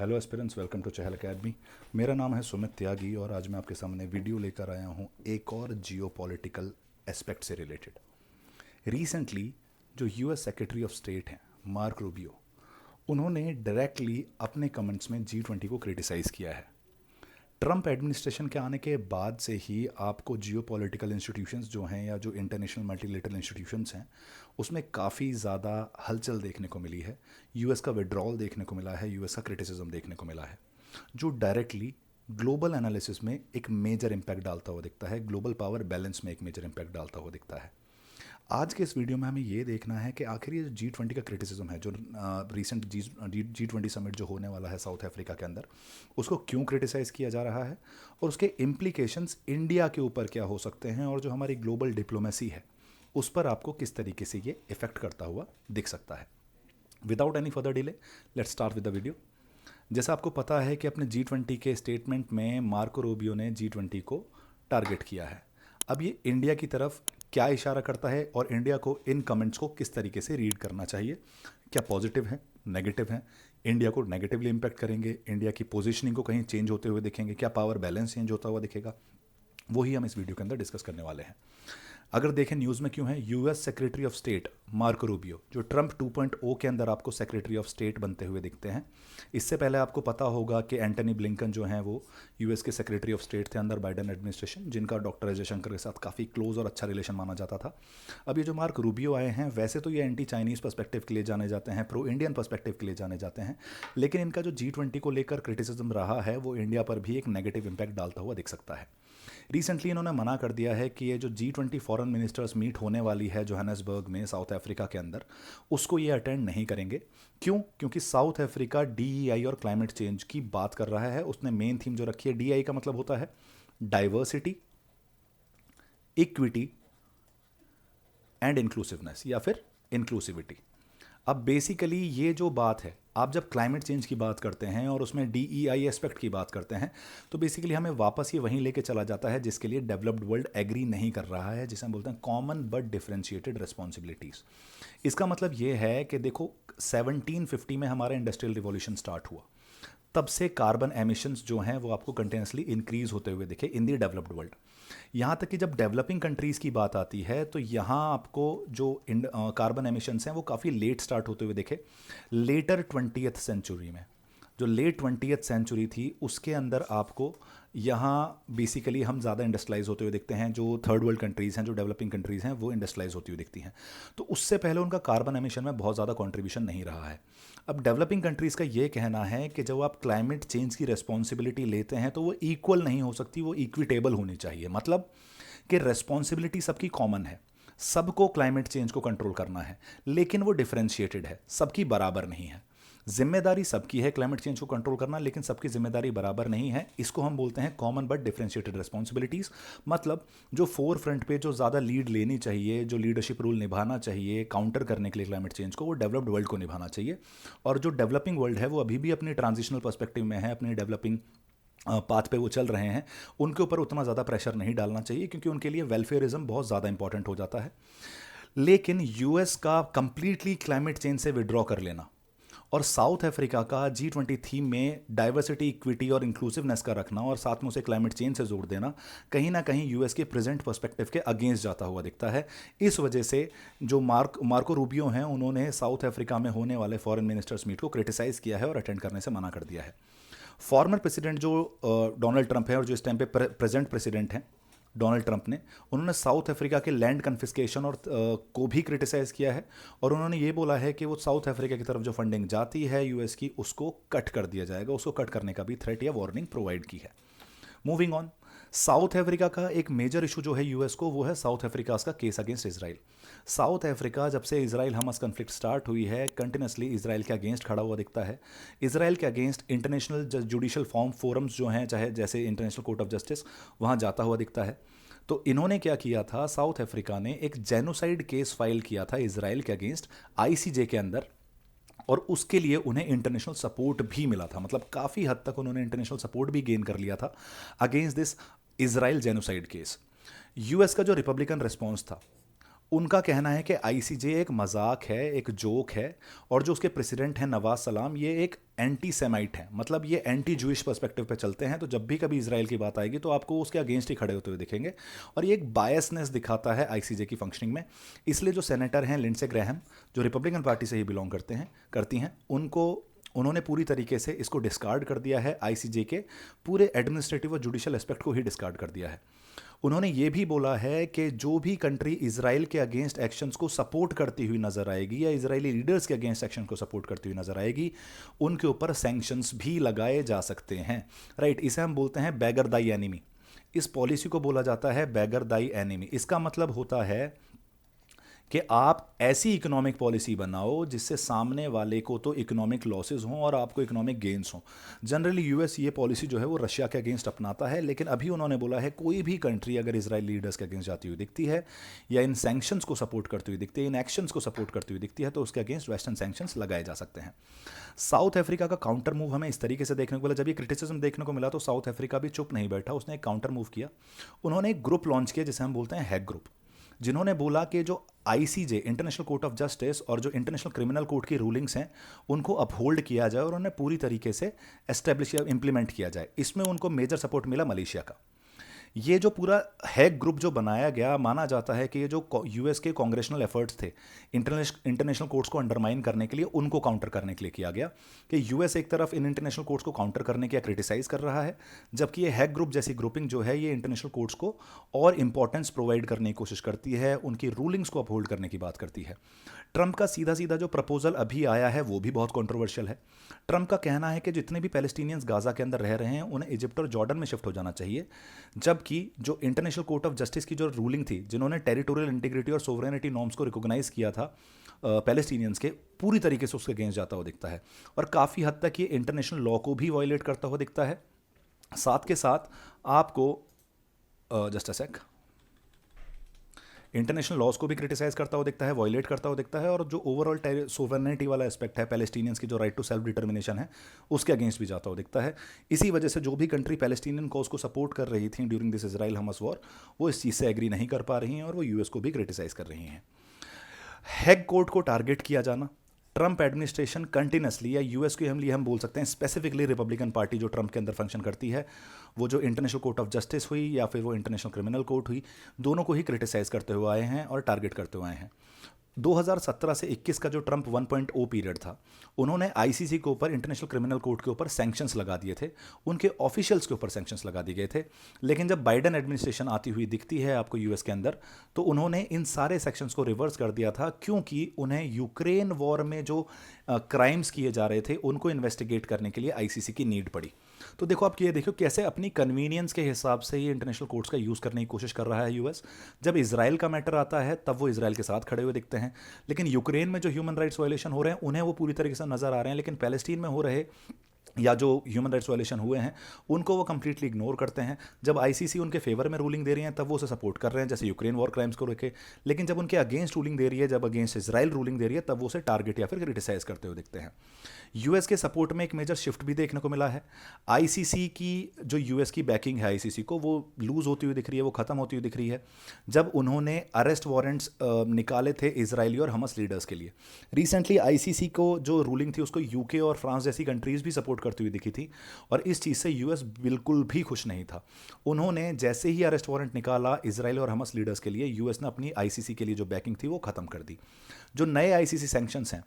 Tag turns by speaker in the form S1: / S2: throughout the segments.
S1: Hello aspirants, welcome to Chahal academy. मेरा नाम है सुमित त्यागी और आज मैं आपके सामने वीडियो लेकर आया हूँ एक और जियो पॉलिटिकल एस्पेक्ट से रिलेटेड। रिसेंटली जो यूएस सेक्रेटरी ऑफ स्टेट हैं मार्क रूबियो, उन्होंने डायरेक्टली अपने कमेंट्स में G20 को क्रिटिसाइज़ किया है। ट्रंप एडमिनिस्ट्रेशन के आने के बाद से ही आपको जियो पॉलिटिकल इंस्टीट्यूशंस जो हैं या जो इंटरनेशनल मल्टीलेटरल इंस्टीट्यूशंस हैं उसमें काफ़ी ज़्यादा हलचल देखने को मिली है। यूएस का विड्रॉल देखने को मिला है, यूएस का क्रिटिसिज्म देखने को मिला है, जो डायरेक्टली ग्लोबल एनालिसिस में एक मेजर इम्पैक्ट डालता हुआ दिखता है, ग्लोबल पावर बैलेंस में एक मेजर इम्पैक्ट डालता हुआ दिखता है। आज के इस वीडियो में हमें ये देखना है कि आखिर ये G20 का क्रिटिसिज्म है, जो रिसेंट G20 समिट जो होने वाला है साउथ अफ्रीका के अंदर, उसको क्यों क्रिटिसाइज़ किया जा रहा है और उसके इम्प्लीकेशंस इंडिया के ऊपर क्या हो सकते हैं और जो हमारी ग्लोबल डिप्लोमेसी है उस पर आपको किस तरीके से ये इफेक्ट करता हुआ दिख सकता है। Without any further delay, let's start with the video. जैसा आपको पता है कि अपने G20 के स्टेटमेंट में मार्को रूबियो ने G20 को टारगेट किया है। अब ये इंडिया की तरफ क्या इशारा करता है और इंडिया को इन कमेंट्स को किस तरीके से रीड करना चाहिए, क्या पॉजिटिव है, नेगेटिव है, इंडिया को नेगेटिवली इम्पैक्ट करेंगे, इंडिया की पोजीशनिंग को कहीं चेंज होते हुए दिखेंगे, क्या पावर बैलेंस चेंज होता हुआ दिखेगा, वही हम इस वीडियो के अंदर डिस्कस करने वाले हैं। अगर देखें न्यूज़ में क्यों है, US secretary of state Marco Rubio जो ट्रंप 2.0 के अंदर आपको सेक्रेटरी ऑफ स्टेट बनते हुए दिखते हैं। इससे पहले आपको पता होगा कि एंटनी ब्लिंकन जो हैं वो यूएस के सेक्रेटरी ऑफ स्टेट थे अंदर बाइडेन एडमिनिस्ट्रेशन, जिनका डॉक्टर अजय शंकर के साथ काफ़ी क्लोज और अच्छा रिलेशन माना जाता था। अब ये जो मार्क रूबियो आए हैं, वैसे तो ये एंटी चाइनीज़ पर्सपेक्टिव के लिए जाने जाते हैं, प्रो इंडियन पर्सपेक्टिव के लिए जाने जाते हैं, लेकिन इनका जो G20 को लेकर क्रिटिसिज्म रहा है वो इंडिया पर भी एक नेगेटिव इम्पैक्ट डालता हुआ दिख सकता है। रिसेंटली इन्होंने मना कर दिया है कि ये जो G20 फॉरेन मिनिस्टर्स मीट होने वाली है जोहान्सबर्ग में साउथ अफ्रीका के अंदर, उसको ये अटेंड नहीं करेंगे। क्यों? क्योंकि साउथ अफ्रीका DEI और क्लाइमेट चेंज की बात कर रहा है। उसने मेन थीम जो रखी है, DEI का मतलब होता है डाइवर्सिटी, इक्विटी एंड इंक्लूसिवनेस या फिर इंक्लूसिविटी। अब बेसिकली ये जो बात है, आप जब क्लाइमेट चेंज की बात करते हैं और उसमें DEI एस्पेक्ट की बात करते हैं तो बेसिकली हमें वापस ये वहीं लेके चला जाता है जिसके लिए डेवलप्ड वर्ल्ड एग्री नहीं कर रहा है, जिसे हम बोलते हैं कॉमन बट डिफरेंशिएटेड रिस्पॉन्सिबिलिटीज़। इसका मतलब ये है कि देखो, 1750 में हमारा इंडस्ट्रियल रिवॉल्यूशन स्टार्ट हुआ, तब से कार्बन एमिशंस जो हैं वो आपको कंटिन्यूसली इंक्रीज होते हुए दिखे इन दी डेवलप्ड वर्ल्ड। यहाँ तक कि जब डेवलपिंग कंट्रीज़ की बात आती है तो यहाँ आपको जो कार्बन एमिशंस हैं वो काफ़ी लेट स्टार्ट होते हुए दिखे। लेटर 20th सेंचुरी में, जो लेट 20th सेंचुरी थी उसके अंदर आपको यहाँ बेसिकली हम ज़्यादा इंडस्ट्रियलाइज होते हुए दिखते हैं। जो थर्ड वर्ल्ड कंट्रीज़ हैं, जो डेवलपिंग कंट्रीज़ हैं, वो इंडस्ट्रियलाइज होती हुई दिखती हैं। तो उससे पहले उनका कार्बन एमिशन में बहुत ज़्यादा कंट्रीब्यूशन नहीं रहा है। अब डेवलपिंग कंट्रीज़ का ये कहना है कि जब आप क्लाइमेट चेंज की रिस्पॉन्सिबिलिटी लेते हैं तो वो इक्वल नहीं हो सकती, वो इक्विटेबल होनी चाहिए। मतलब कि रिस्पॉन्सिबिलिटी सबकी कॉमन है, सबको क्लाइमेट चेंज को कंट्रोल करना है, लेकिन वो डिफरेंशिएटेड है, सबकी बराबर नहीं है। जिम्मेदारी सबकी है क्लाइमेट चेंज को कंट्रोल करना, लेकिन सबकी जिम्मेदारी बराबर नहीं है। इसको हम बोलते हैं कॉमन बट डिफरेंशिएटेड रिस्पॉन्सिबिलिटीज़। मतलब जो फोर फ्रंट पे जो ज़्यादा लीड लेनी चाहिए, जो लीडरशिप रोल निभाना चाहिए काउंटर करने के लिए क्लाइमेट चेंज को, वो डेवलप्ड वर्ल्ड को निभाना चाहिए। और जो डेवलपिंग वर्ल्ड है वो अभी भी अपनी ट्रांजिशनल पर्सपेक्टिव में है, अपनी डेवलपिंग पाथ पे वो चल रहे हैं, उनके ऊपर उतना ज़्यादा प्रेशर नहीं डालना चाहिए क्योंकि उनके लिए वेलफेयरिज्म बहुत ज़्यादा इंपॉर्टेंट हो जाता है। लेकिन यूएस का कंप्लीटली क्लाइमेट चेंज से विड्रॉ कर लेना और साउथ अफ्रीका का G20 थीम में डाइवर्सिटी, इक्विटी और इंक्लूसिवनेस का रखना और साथ में उसे क्लाइमेट चेंज से जोड़ देना कहीं ना कहीं यूएस के प्रेजेंट पर्सपेक्टिव के अगेंस्ट जाता हुआ दिखता है। इस वजह से जो मार्को रूबियो हैं, उन्होंने साउथ अफ्रीका में होने वाले फॉरेन मिनिस्टर्स मीट को क्रिटिसाइज़ किया है और अटेंड करने से मना कर दिया है। फॉर्मर प्रेसिडेंट जो डोनाल्ड ट्रंप है और जो इस टाइम पे प्रेजेंट प्रेसिडेंट हैं डोनाल्ड ट्रंप ने, उन्होंने साउथ अफ्रीका के लैंड कन्फिस्केशन और को भी क्रिटिसाइज़ किया है और उन्होंने ये बोला है कि वो साउथ अफ्रीका की तरफ जो फंडिंग जाती है यूएस की, उसको कट कर दिया जाएगा, उसको कट करने का भी थ्रेट या वार्निंग प्रोवाइड की है। मूविंग ऑन, साउथ अफ्रीका का एक मेजर इशू जो है यूएस को, वो है साउथ अफ्रीका का case against Israel. South Africa जब से इसराइल हमास कन्फ्लिक्ट स्टार्ट हुई है, कंटिन्यूसली इसराइल के अगेंस्ट खड़ा हुआ दिखता है। इसराइल के अगेंस्ट इंटरनेशनल जुडिशल फोरम्स जो हैं, चाहे जैसे इंटरनेशनल कोर्ट ऑफ जस्टिस, वहाँ जाता हुआ दिखता है। तो इन्होंने क्या किया था, साउथ अफ्रीका ने एक जेनोसाइड केस फाइल किया था इसराइल के अगेंस्ट ICJ के अंदर, और उसके लिए उन्हें इंटरनेशनल सपोर्ट भी मिला था। मतलब काफ़ी हद तक उन्होंने इंटरनेशनल सपोर्ट भी गेन कर लिया था against this Israel genocide case. US का जो रिपब्लिकन रिस्पॉन्स था, उनका कहना है कि ICJ एक मजाक है, एक जोक है, और जो उसके प्रेसिडेंट हैं नवाज सलाम, ये एक एंटी सेमाइट हैं, मतलब ये एंटी जूइश पर्सपेक्टिव पे चलते हैं। तो जब भी कभी इसराइल की बात आएगी तो आपको उसके अगेंस्ट ही खड़े होते हुए दिखेंगे, और ये एक बायसनेस दिखाता है आईसीजे की फंक्शनिंग में। इसलिए जो सेनेटर हैं लिंडसे ग्रैहम, जो रिपब्लिकन पार्टी से ही बिलोंग करती हैं, उन्होंने पूरी तरीके से इसको डिस्कार्ड कर दिया है, आईसीजे के पूरे एडमिनिस्ट्रेटिव और जुडिशियल एस्पेक्ट को ही डिस्कार्ड कर दिया है। उन्होंने ये भी बोला है कि जो भी कंट्री इजराइल के अगेंस्ट एक्शंस को सपोर्ट करती हुई नजर आएगी या इजरायली लीडर्स के अगेंस्ट एक्शन को सपोर्ट करती हुई नजर आएगी, उनके ऊपर सैंक्शंस भी लगाए जा सकते हैं। राइट, इसे हम बोलते हैं बैगर दाई एनिमी। इस पॉलिसी को बोला जाता है बैगर दाई एनिमी। इसका मतलब होता है कि आप ऐसी इकोनॉमिक पॉलिसी बनाओ जिससे सामने वाले को तो इकोनॉमिक लॉसेस हों और आपको इकोनॉमिक गेन्स हों। जनरली यूएस ये पॉलिसी जो है वो रशिया के अगेंस्ट अपनाता है, लेकिन अभी उन्होंने बोला है कोई भी कंट्री अगर इजराइल लीडर्स के अगेंस्ट जाती हुई दिखती है या इन सैंक्शंस को सपोर्ट करती हुई दिखती है, इन एक्शंस को सपोर्ट करती हुई दिखती है, तो उसके अगेंस्ट वेस्टर्न सैंक्शंस लगाए जा सकते हैं। साउथ अफ्रीका का काउंटर मूव हमें इस तरीके से देखने को मिला। जब ये क्रिटिसिज्म देखने को मिला तो साउथ अफ्रीका भी चुप नहीं बैठा, उसने एक काउंटर मूव किया। उन्होंने एक ग्रुप लॉन्च किया जिसे हम बोलते हैं हैग ग्रुप, जिन्होंने बोला कि जो ICJ international court of justice और जो इंटरनेशनल क्रिमिनल कोर्ट की रूलिंग्स हैं उनको अपहोल्ड किया जाए और उन्हें पूरी तरीके से एस्टेब्लिश या इंप्लीमेंट किया जाए। इसमें उनको मेजर सपोर्ट मिला मलेशिया का। ये जो पूरा हैग ग्रुप जो बनाया गया, माना जाता है कि ये जो यूएस के कांग्रेशनल एफर्ट्स थे इंटरनेशनल कोर्ट्स को अंडरमाइन करने के लिए, उनको काउंटर करने के लिए किया गया। कि यूएस एक तरफ इन इंटरनेशनल कोर्ट्स को काउंटर करने के या क्रिटिसाइज कर रहा है, जबकि ये हैग ग्रुप जैसी ग्रुपिंग जो है ये इंटरनेशनल कोर्ट्स को और इंपॉर्टेंस प्रोवाइड करने की कोशिश करती है, उनकी रूलिंग्स को अपहोल्ड करने की बात करती है। ट्रंप का सीधा सीधा जो प्रपोजल अभी आया है वो भी बहुत कंट्रोवर्शियल है। ट्रंप का कहना है कि जितने भी पैलेस्टीनियंस गाजा के अंदर रह रहे हैं उन्हें इजिप्ट और जॉर्डन में शिफ्ट हो जाना चाहिए, जबकि जो इंटरनेशनल कोर्ट ऑफ जस्टिस की जो रूलिंग थी, जिन्होंने टेरिटोरियल इंटीग्रिटी और सोवरेनिटी नॉर्म्स को रिकॉग्नाइज किया था पैलेस्टीनियंस के, पूरी तरीके से उसके अगेंस्ट जाता हुआ दिखता है और काफ़ी हद तक ये इंटरनेशनल लॉ को भी वायलेट करता हुआ दिखता है। साथ के साथ आपको just a sec, international laws को भी क्रिटिसाइज करता हुआ दिखता है, वायलेट करता हुआ दिखता है, और जो ओवरऑल सोवरेनिटी वाला एस्पेक्ट है पैलेस्टीनियंस की, जो राइट टू सेल्फ डिटर्मिनेशन है, उसके अगेंस्ट भी जाता हुआ दिखता है। इसी वजह से जो भी कंट्री पैलेस्टीनियन कॉज को सपोर्ट कर रही थी during this Israel Hamas war, वो इस चीज़ से एग्री नहीं कर पा रही हैं और वो यूएस को भी क्रिटिसाइज कर रही हैं। हैग कोर्ट को टारगेट किया जाना, ट्रंप एडमिनिस्ट्रेशन कंटिन्यूसली, या यूएस के हम बोल सकते हैं स्पेसिफिकली रिपब्लिकन पार्टी जो ट्रंप के अंदर फंक्शन करती है, वो जो इंटरनेशनल कोर्ट ऑफ जस्टिस हुई या फिर वो इंटरनेशनल क्रिमिनल कोर्ट हुई, दोनों को ही क्रिटिसाइज करते हुए आए हैं और टारगेट करते हुए आए हैं। 2017 से 21 का जो ट्रंप 1.0 पीरियड था, उन्होंने आईसीसी के ऊपर, इंटरनेशनल क्रिमिनल कोर्ट के ऊपर सैंक्शंस लगा दिए थे, उनके ऑफिशियल्स के ऊपर सैंक्शंस लगा दिए गए थे। लेकिन जब बाइडेन एडमिनिस्ट्रेशन आती हुई दिखती है आपको यूएस के अंदर, तो उन्होंने इन सारे सेक्शंस को रिवर्स कर दिया था, क्योंकि उन्हें यूक्रेन वॉर में जो क्राइम्स किए जा रहे थे उनको इन्वेस्टिगेट करने के लिए आईसीसी की नीड पड़ी। तो देखो आप ये देखो कैसे अपनी कन्वीनियंस के हिसाब से ये इंटरनेशनल कोर्ट्स का यूज़ करने की कोशिश कर रहा है यूएस। जब इजराइल का मैटर आता है तब वो इजराइल के साथ खड़े हुए दिखते हैं, लेकिन यूक्रेन में जो ह्यूमन राइट्स वायलेशन हो रहे हैं उन्हें वो पूरी तरीके से नजर आ रहे हैं, लेकिन पैलेस्टीन में हो रहे या जो ह्यूमन राइट्स वायलेशन हुए हैं उनको वो कंप्लीटली इग्नोर करते हैं। जब आईसीसी उनके फेवर में रूलिंग दे रही है तब वो उसे सपोर्ट कर रहे हैं, जैसे यूक्रेन वॉर क्राइम्स को लेके, लेकिन जब उनके अगेंस्ट रूलिंग दे रही है, जब अगेंस्ट इजराइल रूलिंग दे रही है, तब वो उसे टारगेट या फिर क्रिटिसाइज करते हुए दिखते हैं। यूएस के सपोर्ट में एक मेजर शिफ्ट भी देखने को मिला है। आईसीसी की जो यूएस की बैकिंग है आईसीसी को, वो लूज होती हुई दिख रही है, वो खत्म होती हुई दिख रही है। जब उन्होंने अरेस्ट वारंट्स निकाले थे इजरायली और हमस लीडर्स के लिए, रिसेंटली आईसीसी को जो रूलिंग थी उसको यूके और फ्रांस जैसी कंट्रीज भी सपोर्ट करती हुई दिखी थी, और इस चीज़ से यूएस बिल्कुल भी खुश नहीं था। उन्होंने जैसे ही अरेस्ट वारंट निकाला इजराइल और हमस लीडर्स के लिए, यूएस ने अपनी आईसीसी के लिए जो बैकिंग थी वो खत्म कर दी। जो नए आईसीसी सैंक्शंस हैं,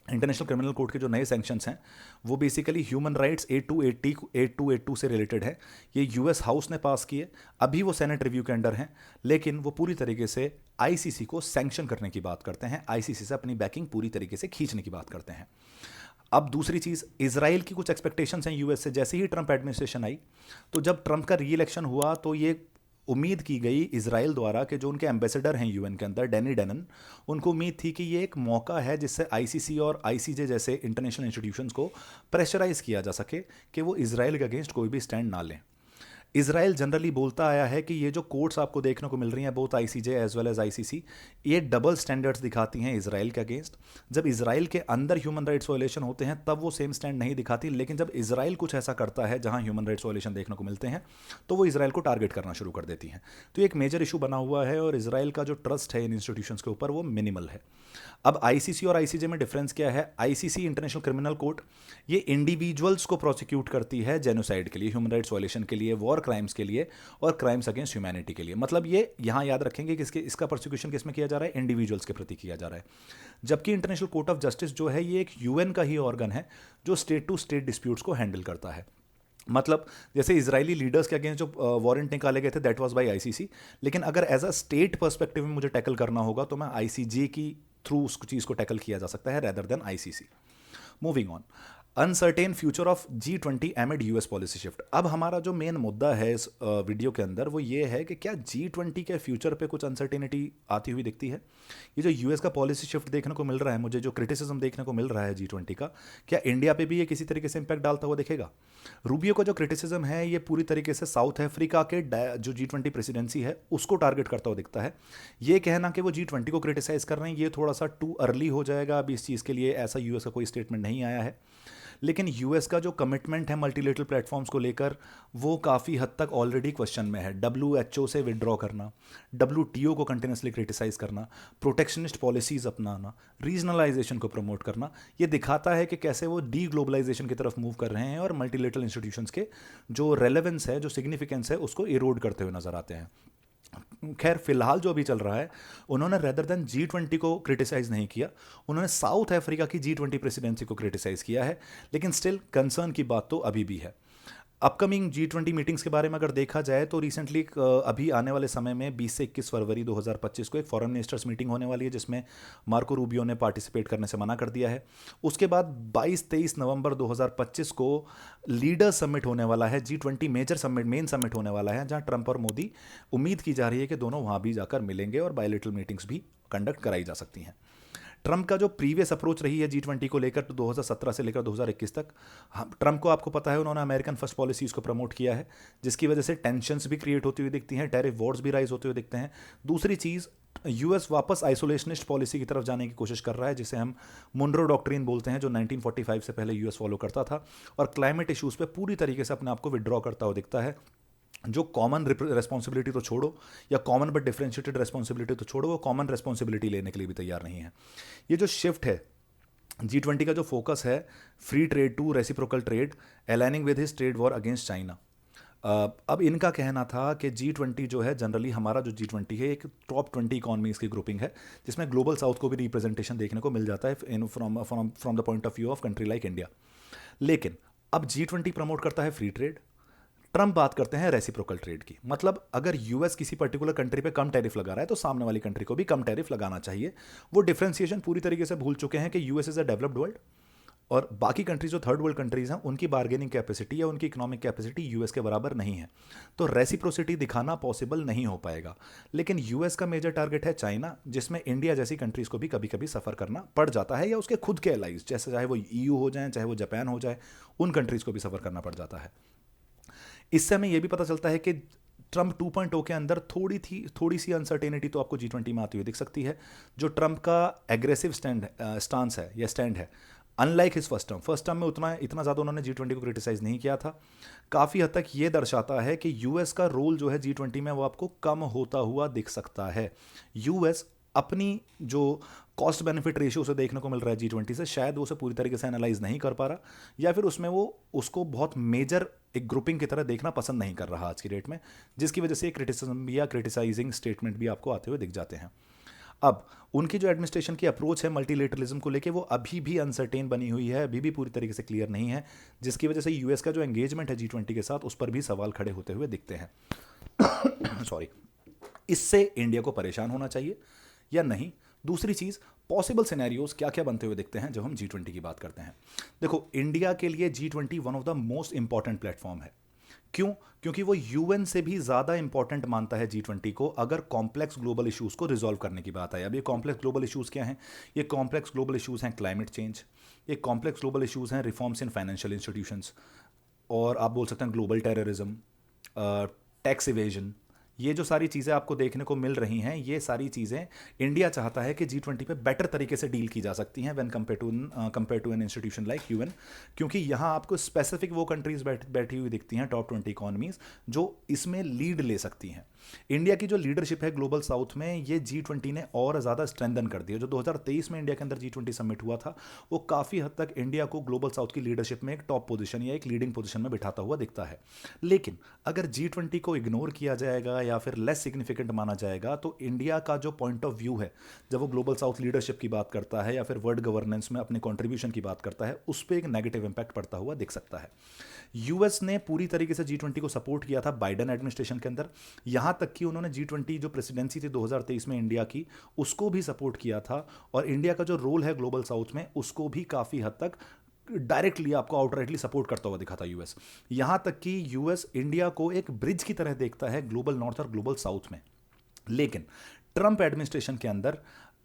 S1: इंटरनेशनल क्रिमिनल कोर्ट के जो नए सैंक्शंस हैं, वो बेसिकली ह्यूमन राइट्स 8282 से रिलेटेड है। ये यूएस हाउस ने पास किए, अभी वो सेनेट रिव्यू के अंडर हैं, लेकिन वो पूरी तरीके से आईसीसी को सैंक्शन करने की बात करते हैं, आईसीसी से अपनी बैकिंग पूरी तरीके से खींचने की बात करते हैं। अब दूसरी चीज़, इजराइल की कुछ एक्सपेक्टेशंस हैं यूएस से। जैसे ही ट्रंप एडमिनिस्ट्रेशन आई, तो जब ट्रंप का री इलेक्शन हुआ तो ये उम्मीद की गई इजराइल द्वारा कि जो उनके एम्बेसडर हैं यूएन के अंदर, डैनी डेनन, उनको उम्मीद थी कि ये एक मौका है जिससे आईसीसी और आईसीजे जैसे इंटरनेशनल इंस्टीट्यूशंस को प्रेशराइज किया जा सके कि वो इजराइल के अगेंस्ट कोई भी स्टैंड ना लें। इसराइल जनरली बोलता आया है कि ये जो कोर्ट्स आपको देखने को मिल रही हैं both ICJ as well as ICC, ये डबल स्टैंडर्ड्स दिखाती हैं इसराइल के अगेंस्ट। जब इसराइल के अंदर ह्यूमन राइट्स वायलेशन होते हैं तब वो सेम स्टैंड नहीं दिखाती, लेकिन जब इसराइल कुछ ऐसा करता है जहां ह्यूमन राइट्स वायलेशन देखने को मिलते हैं तो वो इसराइल को टारगेट करना शुरू कर देती हैं। तो ये एक मेजर इशू बना हुआ है और इसराइल का जो ट्रस्ट है इन इंस्टीट्यूशंस के ऊपर वो मिनिमल है। अब आईसीसी और आईसीजे में डिफरेंस क्या है? आईसीसी इंटरनेशनल क्रिमिनल कोर्ट ये इंडिविजुअल्स को प्रोसिक्यूट करती है जेनोसाइड के लिए, ह्यूमन राइट्स वायलेशन के लिए, वॉर क्राइम्स के लिए और क्राइम्स अगेंस्ट ह्यूमैनिटी के लिए। मतलब ये यहाँ याद रखेंगे कि इसका प्रोसिक्यूशन किस में किया जा रहा है? इंडिविजुअल्स के प्रति किया जा रहा है। जबकि इंटरनेशनल कोर्ट ऑफ जस्टिस जो है ये एक यूएन का ही ऑर्गन है जो स्टेट टू स्टेट डिस्प्यूट्स को हैंडल करता है। मतलब जैसे इजरायली लीडर्स के अगेंस्ट जो वारंट निकाले गए थे दैट वाज बाय आईसीसी, लेकिन अगर एज अ स्टेट पर्सपेक्टिव में मुझे टैकल करना होगा तो मैं आईसीजे की थ्रू उस चीज़ को टैकल किया जा सकता है rather than ICC. Moving on, uncertain future of G20 एमिड US policy shift. अब हमारा जो मेन मुद्दा है इस वीडियो के अंदर वो ये है कि क्या G20 के फ्यूचर पे कुछ अनसर्टेनिटी आती हुई दिखती है? ये जो यूएस का पॉलिसी शिफ्ट देखने को मिल रहा है, मुझे जो क्रिटिसिज्म देखने को मिल रहा है G20 का, क्या इंडिया पे भी ये किसी तरीके से इंपैक्ट डालता हुआ दिखेगा? रूबियो का जो क्रिटिसिज्म है ये पूरी तरीके से साउथ अफ्रीका के जो G20 प्रेसिडेंसी है उसको टारगेट करता हुआ दिखता है। ये कहना कि वो G20 को क्रिटिसाइज कर रहे हैं ये थोड़ा सा टू अर्ली हो जाएगा, अभी इस चीज़ के लिए ऐसा यूएस का कोई स्टेटमेंट नहीं आया है। लेकिन यूएस का जो कमिटमेंट है मल्टीलेटरल प्लेटफॉर्म्स को लेकर वो काफ़ी हद तक ऑलरेडी क्वेश्चन में है। डब्ल्यूएचओ से विड्रॉ करना, डब्ल्यूटीओ को कंटिन्यूसली क्रिटिसाइज करना, प्रोटेक्शनिस्ट पॉलिसीज अपनाना, रीजनलाइजेशन को प्रमोट करना, ये दिखाता है कि कैसे वो डी ग्लोबलाइजेशन की तरफ मूव कर रहे हैं और मल्टीलेटरल इंस्टीट्यूशंस के जो रेलेवेंस है, जो सिग्निफिकेंस है, उसको इरोड करते हुए नजर आते हैं। खैर फिलहाल जो अभी चल रहा है, उन्होंने रेदर देन G20 को क्रिटिसाइज नहीं किया, उन्होंने साउथ अफ्रीका की G20 प्रेसिडेंसी को क्रिटिसाइज किया है। लेकिन स्टिल कंसर्न की बात तो अभी भी है। अपकमिंग G20 मीटिंग्स के बारे में अगर देखा जाए तो रिसेंटली अभी आने वाले समय में 20 से 21 फरवरी 2025 को एक फॉरेन मिनिस्टर्स मीटिंग होने वाली है जिसमें मार्को रूबियो ने पार्टिसिपेट करने से मना कर दिया है। उसके बाद 22-23 नवंबर 2025 को लीडर्स समिट होने वाला है, G20 major summit, main summit होने वाला है, जहां ट्रंप और मोदी, उम्मीद की जा रही है कि दोनों वहां भी जाकर मिलेंगे और बायलैटरल मीटिंग्स भी कंडक्ट कराई जा सकती हैं। ट्रंप का जो प्रीवियस अप्रोच रही है G20 को लेकर तो 2017 से लेकर 2021 तक, ट्रंप को आपको पता है उन्होंने अमेरिकन फर्स्ट पॉलिसीज को प्रमोट किया है, जिसकी वजह से टेंशंस भी क्रिएट होती हुई दिखती हैं, टैरिफ वॉर्स भी राइज होते हुए दिखते हैं। दूसरी चीज़, यूएस वापस आइसोलेशनिस्ट पॉलिसी की तरफ जाने की कोशिश कर रहा है, जिसे हम मुनरो डॉक्ट्रिन बोलते हैं, जो 1945 से पहले यूएस फॉलो करता था और क्लाइमेट इशूज़ पे पूरी तरीके से अपने आप को विड्रॉ करता हुआ दिखता है। जो कॉमन रेस्पॉन्सिबिलिटी तो छोड़ो, या कॉमन बट डिफरेंशिएटेड रेस्पॉन्सिबिलिटी तो छोड़ो, वो कॉमन रेस्पॉन्सिबिलिटी लेने के लिए भी तैयार नहीं है। ये जो शिफ्ट है G20 का, जो फोकस है free trade to reciprocal trade, aligning with his trade war against China. अब इनका कहना था कि G20 जो है, जनरली हमारा जो G20 है एक टॉप 20 इकॉनमीज की ग्रुपिंग है जिसमें ग्लोबल साउथ को भी रिप्रेजेंटेशन देखने को मिल जाता है from the point of view of country like India. लेकिन अब G20 प्रमोट करता है फ्री ट्रेड, ट्रंप बात करते हैं रेसिप्रोकल ट्रेड की। मतलब अगर यूएस किसी पर्टिकुलर कंट्री पे कम टैरिफ लगा रहा है तो सामने वाली कंट्री को भी कम टैरिफ लगाना चाहिए। वो डिफरेंशिएशन पूरी तरीके से भूल चुके हैं कि US is a developed world और बाकी कंट्रीज जो थर्ड वर्ल्ड कंट्रीज हैं उनकी बार्गेनिंग कैपेसिटी या उनकी इकोनॉमिक कैपेसिटी यूएस के बराबर नहीं है, तो रेसिप्रोसिटी दिखाना पॉसिबल नहीं हो पाएगा। लेकिन यूएस का मेजर टारगेट है चाइना, जिसमें इंडिया जैसी कंट्रीज को भी कभी कभी सफ़र करना पड़ जाता है, या उसके खुद के एलाइज, जैसे चाहे वो ईयू हो जाए, चाहे वो जापान हो जाए, उन कंट्रीज को भी सफ़र करना पड़ जाता है। इससे हमें यह भी पता चलता है कि ट्रंप 2.0 के अंदर थोड़ी सी अनसर्टेनिटी तो आपको G20 में आती हुई दिख सकती है। जो ट्रंप का एग्रेसिव स्टांस है या स्टैंड है, अनलाइक हिज फर्स्ट टर्म में इतना ज़्यादा उन्होंने G20 को क्रिटिसाइज नहीं किया था। काफ़ी हद तक ये दर्शाता है कि यूएस का रोल जो है G20 में वो आपको कम होता हुआ दिख सकता है। यूएस अपनी जो कॉस्ट बेनिफिट रेशियो से देखने को मिल रहा है G20 से, शायद वो उसे पूरी तरीके से एनालाइज नहीं कर पा रहा, या फिर उसमें वो उसको बहुत मेजर एक ग्रुपिंग की तरह देखना पसंद नहीं कर रहा आज की डेट में, जिसकी वजह से क्रिटिसिज्म या क्रिटिसाइजिंग स्टेटमेंट भी आपको आते हुए दिख जाते हैं। अब उनकी जो एडमिनिस्ट्रेशन की अप्रोच है मल्टीलेटरलिज्म को लेके, वो अभी भी अनसर्टेन बनी हुई है, अभी भी पूरी तरीके से क्लियर नहीं है, जिसकी वजह से यूएस का जो एंगेजमेंट है G20 के साथ, उस पर भी सवाल खड़े होते हुए दिखते हैं। सॉरी, इससे इंडिया को परेशान होना चाहिए या नहीं? दूसरी चीज़, पॉसिबल सिनेरियोज क्या क्या बनते हुए दिखते हैं जब हम G20 की बात करते हैं। देखो, इंडिया के लिए G20 one of the most important platform है। क्यों? क्योंकि वो यूएन से भी ज़्यादा इंपॉर्टेंट मानता है G20 को, अगर कॉम्प्लेक्स ग्लोबल इश्यूज़ को रिजॉल्व करने की बात है। अब ये कॉम्प्लेक्स ग्लोबल इश्यूज़ क्या हैं? ये कॉम्प्लेक्स ग्लोबल इश्यूज़ हैं क्लाइमेट चेंज, ये कॉम्प्लेक्स ग्लोबल इश्यूज़ हैं रिफॉर्म्स इन फाइनेंशियल इंस्टीट्यूशंस, और आप बोल सकते हैं ग्लोबल टेररिज्म, टैक्स इवेजन, ये जो सारी चीज़ें आपको देखने को मिल रही हैं, ये सारी चीज़ें इंडिया चाहता है कि G20 पे बेटर तरीके से डील की जा सकती हैं when compare to an institution like UN, क्योंकि यहाँ आपको स्पेसिफिक वो कंट्रीज बैठी हुई दिखती हैं, टॉप 20 इकोनॉमीज, जो इसमें लीड ले सकती हैं। इंडिया की जो लीडरशिप है ग्लोबल साउथ में, ये G20 ने और ज़्यादा स्ट्रेंथन कर दिया। जो 2023 में इंडिया के अंदर G20 समिट हुआ था, वो काफ़ी हद तक इंडिया को ग्लोबल साउथ की लीडरशिप में एक टॉप पोजीशन या एक लीडिंग पोजीशन में बिठाता हुआ दिखता है। लेकिन अगर G20 को इग्नोर किया जाएगा या फिर लेस सिग्निफिकेंट माना जाएगा, तो इंडिया का जो पॉइंट ऑफ व्यू है जब वो ग्लोबल साउथ लीडरशिप की बात करता है या फिर वर्ल्ड गवर्नेंस में अपने कंट्रीब्यूशन की बात करता है, उस पर एक नेगेटिव इंपैक्ट पड़ता हुआ दिख सकता है। यूएस ने पूरी तरीके से G20 को सपोर्ट किया था बाइडेन एडमिनिस्ट्रेशन के अंदर, यहां तक कि उन्होंने G20 जो प्रेसिडेंसी थी 2023 में इंडिया की, उसको भी सपोर्ट किया था, और इंडिया का जो रोल है ग्लोबल साउथ में उसको भी काफ़ी हद तक डायरेक्टली, आपको आउटराइटली सपोर्ट करता हुआ दिखा था यूएस। यहां तक कि यूएस इंडिया को एक ब्रिज की तरह देखता है ग्लोबल नॉर्थ और ग्लोबल साउथ में। लेकिन ट्रंप एडमिनिस्ट्रेशन के अंदर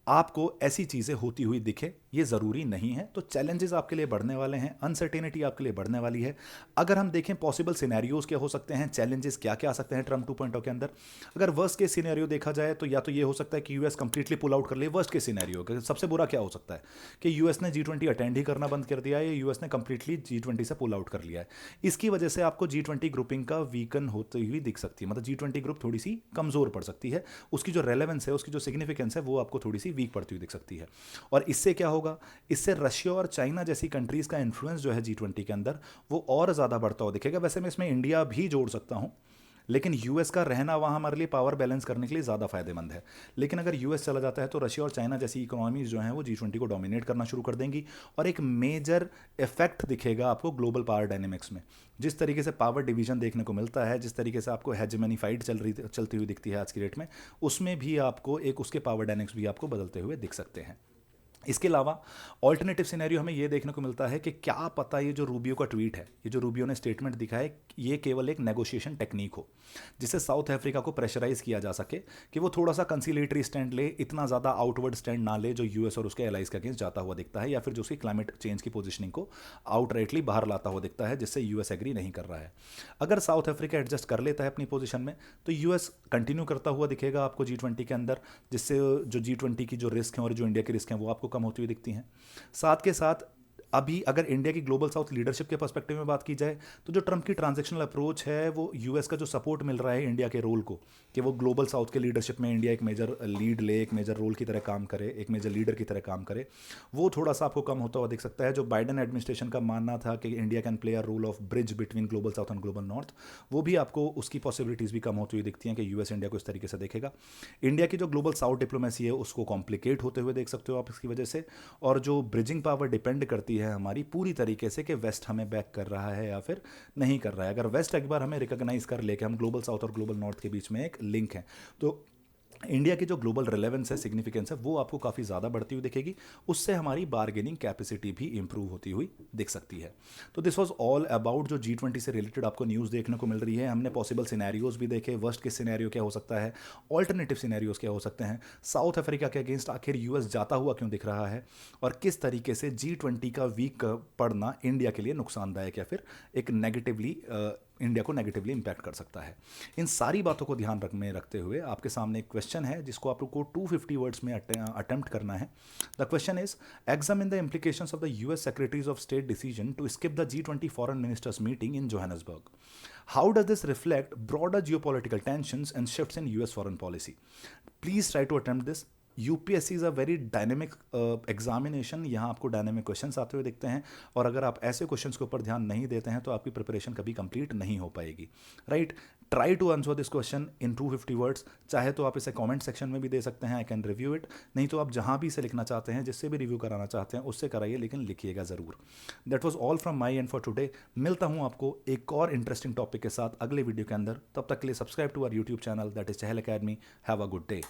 S1: आपको ऐसी चीज़ें होती हुई दिखे, ये ज़रूरी नहीं है। तो चैलेंजेस आपके लिए बढ़ने वाले हैं, अनसर्टेनिटी आपके लिए बढ़ने वाली है। अगर हम देखें पॉसिबल सिनेरियोज क्या हो सकते हैं, चैलेंजेस क्या क्या आ सकते हैं ट्रंप 2.0 के अंदर, अगर वर्स्ट केस सिनेरियो देखा जाए तो या तो ये हो सकता है कि यूएस कंप्लीटली पुल आउट कर ले। वर्स्ट केस सिनेरियो सबसे बुरा क्या हो सकता है कि यूएस ने G20 अटेंड ही करना बंद कर दिया है, या यूएस ने कंप्लीटली G20 से पुल आउट कर लिया है। इसकी वजह से आपको G20 ग्रुपिंग का वीकन होती हुई दिख सकती है, मतलब G20 ग्रुप थोड़ी सी कमज़ोर पड़ सकती है, उसकी जो रेलेवेंस है, उसकी जो सिग्निफिकेंस है, वो आपको थोड़ी सी वीक पड़ती हुई दिख सकती है। और इससे क्या होगा, इससे रशिया और चाइना जैसी कंट्रीज का इन्फ्लुएंस जो है G20 के अंदर, वो और ज़्यादा बढ़ता हुआ दिखेगा। वैसे मैं इसमें इंडिया भी जोड़ सकता हूँ, लेकिन यूएस का रहना वहाँ हमारे लिए पावर बैलेंस करने के लिए ज़्यादा फायदेमंद है। लेकिन अगर यूएस चला जाता है तो रशिया और चाइना जैसी इकोनॉमीज जो हैं वो G20 को डोमिनेट करना शुरू कर देंगी, और एक मेजर इफेक्ट दिखेगा आपको ग्लोबल पावर डायनेमिक्स में। जिस तरीके से पावर डिवीजन देखने को मिलता है, जिस तरीके से आपको हेजेमनी फाइट चलती हुई दिखती है आज की डेट में, उसमें भी आपको एक उसके पावर डायनेमिक्स भी आपको बदलते हुए दिख सकते हैं। इसके अलावा ऑल्टरनेटिव सिनेरियो हमें यह देखने को मिलता है कि क्या पता ये जो रूबियो का ट्वीट है, ये जो रूबियो ने स्टेटमेंट दिखा है, ये केवल एक नेगोशिएशन टेक्निक हो, जिससे साउथ अफ्रीका को प्रेशराइज किया जा सके कि वो थोड़ा सा कंसिलेटरी स्टैंड ले, इतना ज़्यादा आउटवर्ड स्टैंड ना ले जो यूएस और उसके एलाइज के अगेंस्ट जाता हुआ दिखता है, या फिर जो उसकी क्लाइमेट चेंज की पोजिशनिंग को आउटराइटली बाहर लाता हुआ दिखता है, जिससे यूएस एग्री नहीं कर रहा है। अगर साउथ अफ्रीका एडजस्ट कर लेता है अपनी पोजिशन में, तो यूएस कंटिन्यू करता हुआ दिखेगा आपको G20 के अंदर, जिससे जो G20 की जो रिस्क हैं और जो इंडिया के रिस्क हैं वो आपको कम होती हुई दिखती हैं। साथ के साथ अभी अगर इंडिया की ग्लोबल साउथ लीडरशिप के पर्सपेक्टिव में बात की जाए, तो जो ट्रंप की ट्रांजैक्शनल अप्रोच है, वो यूएस का जो सपोर्ट मिल रहा है इंडिया के रोल को, कि वो ग्लोबल साउथ के लीडरशिप में इंडिया एक मेजर लीड ले, एक मेजर रोल की तरह काम करे, एक मेजर लीडर की तरह काम करे, वो थोड़ा सा आपको कम होता हुआ दिख सकता है। जो बाइडेन एडमिनिस्ट्रेशन का मानना था कि India can play a role of bridge between global south and global north, वो भी आपको उसकी पॉसिबिलिटीज़ भी कम होती हुई दिखती हैं कि यूएस इंडिया को इस तरीके से देखेगा। इंडिया की जो ग्लोबल साउथ डिप्लोमेसी है उसको कॉम्प्लिकेट होते हुए देख सकते हो आप इसकी वजह से, और जो ब्रिजिंग पावर डिपेंड करती है हमारी पूरी तरीके से कि वेस्ट हमें बैक कर रहा है या फिर नहीं कर रहा है। अगर वेस्ट एक बार हमें रिकॉग्नाइज कर ले कि हम ग्लोबल साउथ और ग्लोबल नॉर्थ के बीच में एक लिंक है, तो इंडिया की जो ग्लोबल रिलेवेंस है, सिग्निफिकेंस है, वो आपको काफ़ी ज़्यादा बढ़ती हुई दिखेगी। उससे हमारी बार्गेनिंग कैपेसिटी भी इंप्रूव होती हुई दिख सकती है। तो दिस वाज ऑल अबाउट जो G20 से रिलेटेड आपको न्यूज़ देखने को मिल रही है। हमने पॉसिबल सिनेरियोज भी देखे, वर्स्ट के सिनेरियो क्या हो सकता है, ऑल्टरनेटिव सिनेरियोज क्या हो सकते हैं, साउथ अफ्रीका के अगेंस्ट आखिर यूएस जाता हुआ क्यों दिख रहा है, और किस तरीके से G20 का वीक पड़ना इंडिया के लिए नुकसानदायक या फिर एक नेगेटिवली इंडिया को नेगेटिवली इंपैक्ट कर सकता है। इन सारी बातों को ध्यान में रखते हुए आपके सामने एक क्वेश्चन है जिसको आप लोग को 250 वर्ड्स में अटेम्प्ट करना है। The question is, examine the implications of the US secretary's of state decision to skip the G20 foreign ministers meeting in Johannesburg. How does this reflect broader geopolitical tensions and shifts in US foreign policy? Please try to attempt this. UPSC is a very dynamic examination, यहाँ आपको dynamic questions आते हुए दिखते हैं, और अगर आप ऐसे क्वेश्चंस के ऊपर ध्यान नहीं देते हैं तो आपकी प्रिपरेशन कभी कंप्लीट नहीं हो पाएगी। Right, try to answer this question in 250 words. चाहे तो आप इसे कमेंट सेक्शन में भी दे सकते हैं, आई कैन रिव्यू इट, नहीं तो आप जहाँ भी इसे लिखना चाहते हैं, जिससे भी रिव्यू कराना चाहते हैं उससे कराइए, लेकिन लिखिएगा ज़रूर। That was all from my and for today. मिलता हूँ आपको एक और इंटरेस्टिंग टॉपिक के साथ अगले वीडियो के अंदर। तब तक के लिए subscribe to our YouTube channel, that is Chahal academy. Have a good day.